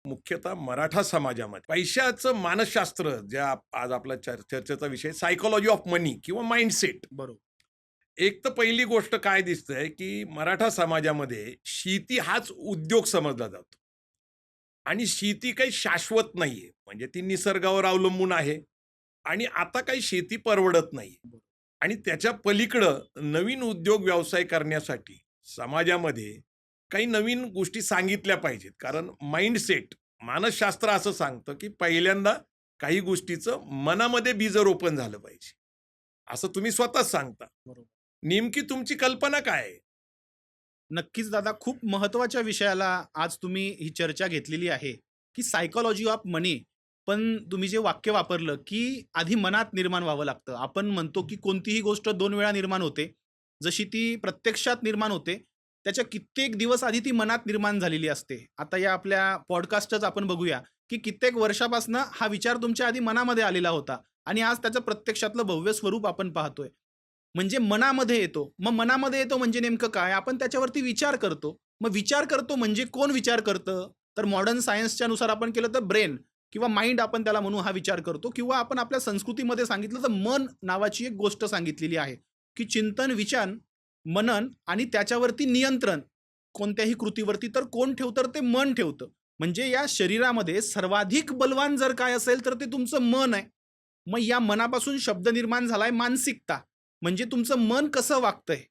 मुख्यतः मराठा समाजामध्ये पैशाचं मानसशास्त्र आज आपला चर्चेचा विषय सायकोलॉजी ऑफ मनी किंवा माइंडसेट. बरोबर. एक तर पहिली गोष्ट काय दिसतंय की मराठा समाजामध्ये शेती हाच उद्योग समजला जातो आणि शेती काही शाश्वत नाहीये, म्हणजे ती निसर्गावर अवलंबून आहे आणि आता काही शेती परवडत नाहीये आणि त्याच्या पलीकडं नवीन उद्योग व्यवसाय करण्यासाठी समाजामध्ये काही नवीन गोष्टी सांगितल्या पाहिजेत. कारण माइंडसेट मानसशास्त्र असं सांगतं की पहिल्यांदा काही गोष्टीचं मनामध्ये बीजरोपण झालं पाहिजे, असं तुम्ही स्वतःच सांगता. बरोबर. नेमकी तुमची कल्पना काय आहे? नक्कीच दादा, खूप महत्त्वाच्या विषयाला आज तुम्ही ही चर्चा घेतलेली आहे, की सायकॉलॉजी ऑफ मनी. पण तुम्ही जे वाक्य वापरलं, की आधी मनात निर्माण व्हावं लागतं. आपण म्हणतो, की कोणतीही गोष्ट 2 वेळा निर्माण होते. जशी ती प्रत्यक्षात निर्माण होते, त्याच्या कित्येक दिवस आधी ती मनात निर्माण झालेली असते. आता या आपल्या पॉडकास्टच आपण बघूया, की कित्येक वर्षापासनं हा विचार तुमच्या आधी मनामध्ये आलेला होता आणि आज त्याचं प्रत्यक्षातलं भव्य स्वरूप आपण पाहतोय. म्हणजे मनामध्ये येतो. मग मनामध्ये येतो म्हणजे नेमकं काय? आपण त्याच्यावरती विचार करतो. मग विचार करतो म्हणजे कोण विचार करतं? तर मॉडर्न सायन्सच्या नुसार आपण केलं तर ब्रेन किंवा माइंड आपण त्याला म्हणू, हा विचार करतो. किंवा आपण आपल्या संस्कृतीमध्ये सांगितलं तर मन नावाची एक गोष्ट सांगितलेली आहे, की चिंतन, विचार, मनन आणि त्याच्यावरती नियंत्रण कोणत्याही कृतीवरती तर कोण ठेवतं? तर ते मन ठेवतं. म्हणजे या शरीरामध्ये सर्वाधिक बलवान जर काय असेल तर ते तुमचं मन आहे. मग या मनापासून शब्द निर्माण झालाय मानसिकता. म्हणजे तुमचं मन कसं वागतंय.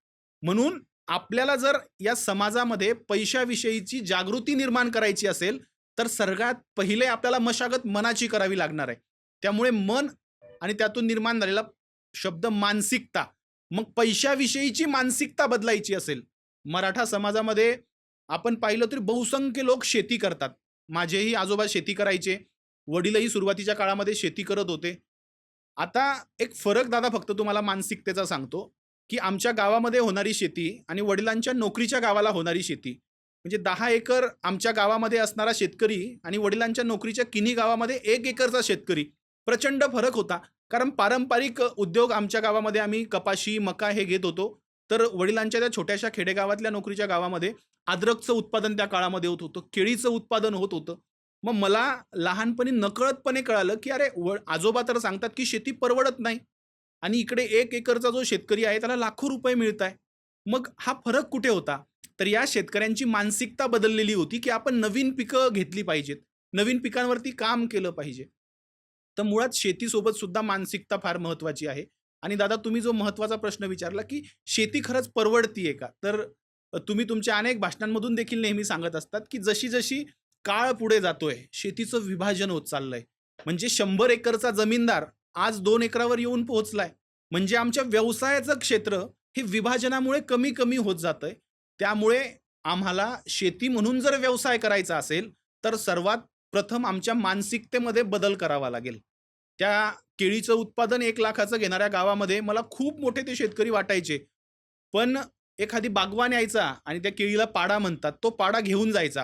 म्हणून आपल्याला जर या समाजामध्ये पैशाविषयीची जागृती निर्माण करायची असेल, तर सगळ्यात पहिले आपल्याला मशागत मनाची करावी लागणार आहे. त्यामुळे मन आणि त्यातून निर्माण झालेला शब्द मानसिकता. मग पैशाविषयीची मानसिकता बदलायची असेल, मराठा समाजामध्ये आपण पाहिलं तरी बहुसंख्य लोक शेती करतात. माझेही आजोबा शेती करायचे. वडीलही सुरुवातीच्या काळामध्ये शेती करत होते. आता एक फरक दादा फक्त तुम्हाला मानसिकतेचा सांगतो, की आमच्या गावामध्ये होणारी शेती आणि वडिलांच्या नोकरीच्या गावाला होणारी शेती, म्हणजे 10 एकर आमच्या गावामध्ये असणारा शेतकरी आणि वडिलांच्या नोकरीच्या किन्ही गावामध्ये 1 एकरचा शेतकरी, प्रचंड फरक होता. कारण पारंपरिक उद्योग आमच्या गावामध्ये आम्ही कपाशी, मका हे घेत होतो. तर वडिलांच्या त्या छोट्याशा खेडेगावातल्या नोकरीच्या गावामध्ये अद्रकचं उत्पादन त्या काळामध्ये होत होतं, केळीचं उत्पादन होत होतं. मग मला लहानपणी नकळतपणे कळालं, की अरे आजोबा तर सांगतात, की शेती परवडत नाही आणि इकडे 1 एकरचा जो शेतकरी आहे त्याला लाखो रुपये मिळताय. मग हा फरक कुठे होता? तर या शेतकऱ्यांची मानसिकता बदललेली होती, की आपण नवीन पिकं घेतली पाहिजेत. नवीन पिकांवरती काम केलं पाहिजे. तर मुळात शेतीसोबत सुद्धा मानसिकता फार महत्त्वाची आहे. आणि दादा, तुम्ही जो महत्त्वाचा प्रश्न विचारला, की शेती खरंच परवडतीये का? तर तुम्ही तुमच्या अनेक भाषणांमधून देखील नेहमी सांगत असतात, की जशी-जशी काळ पुढे जातोय, शेतीचं विभाजन होत चाललंय. म्हणजे 100 एकरचा जमीनदार आज 2 एकरावर येऊन पोहोचलाय. म्हणजे आमच्या व्यवसायाचं क्षेत्र हे विभाजनामुळे कमी-कमी होत जातंय. त्यामुळे आम्हाला शेती म्हणून जर व्यवसाय करायचा असेल, तर सर्वात प्रथम आमच्या मानसिकतेमध्ये बदल करावा लागेल. त्या केळीचं उत्पादन 1 लाखाचं घेणाऱ्या गावामध्ये मला खूप मोठे ते शेतकरी वाटायचे. पण एखादी बागवान यायचा आणि त्या केळीला पाडा म्हणतात. तो पाडा घेऊन जायचा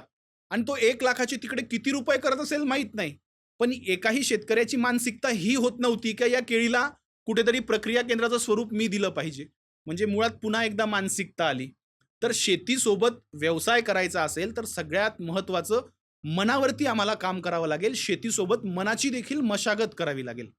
आणि तो 1 लाखाचे तिकडे किती रुपये करत असेल माहीत नाही. पण एकाही शेतकऱ्याची मानसिकता ही होत नव्हती, की या केळीला कुठेतरी प्रक्रिया केंद्राचं स्वरूप मी दिलं पाहिजे. म्हणजे मुळात पुन्हा एकदा मानसिकता आली. तर शेतीसोबत व्यवसाय करायचा असेल, तर सगळ्यात महत्त्वाचं मनावरती आम्हाला काम करावं लागेल. शेतीसोबत मनाची देखील मशागत करावी लागेल.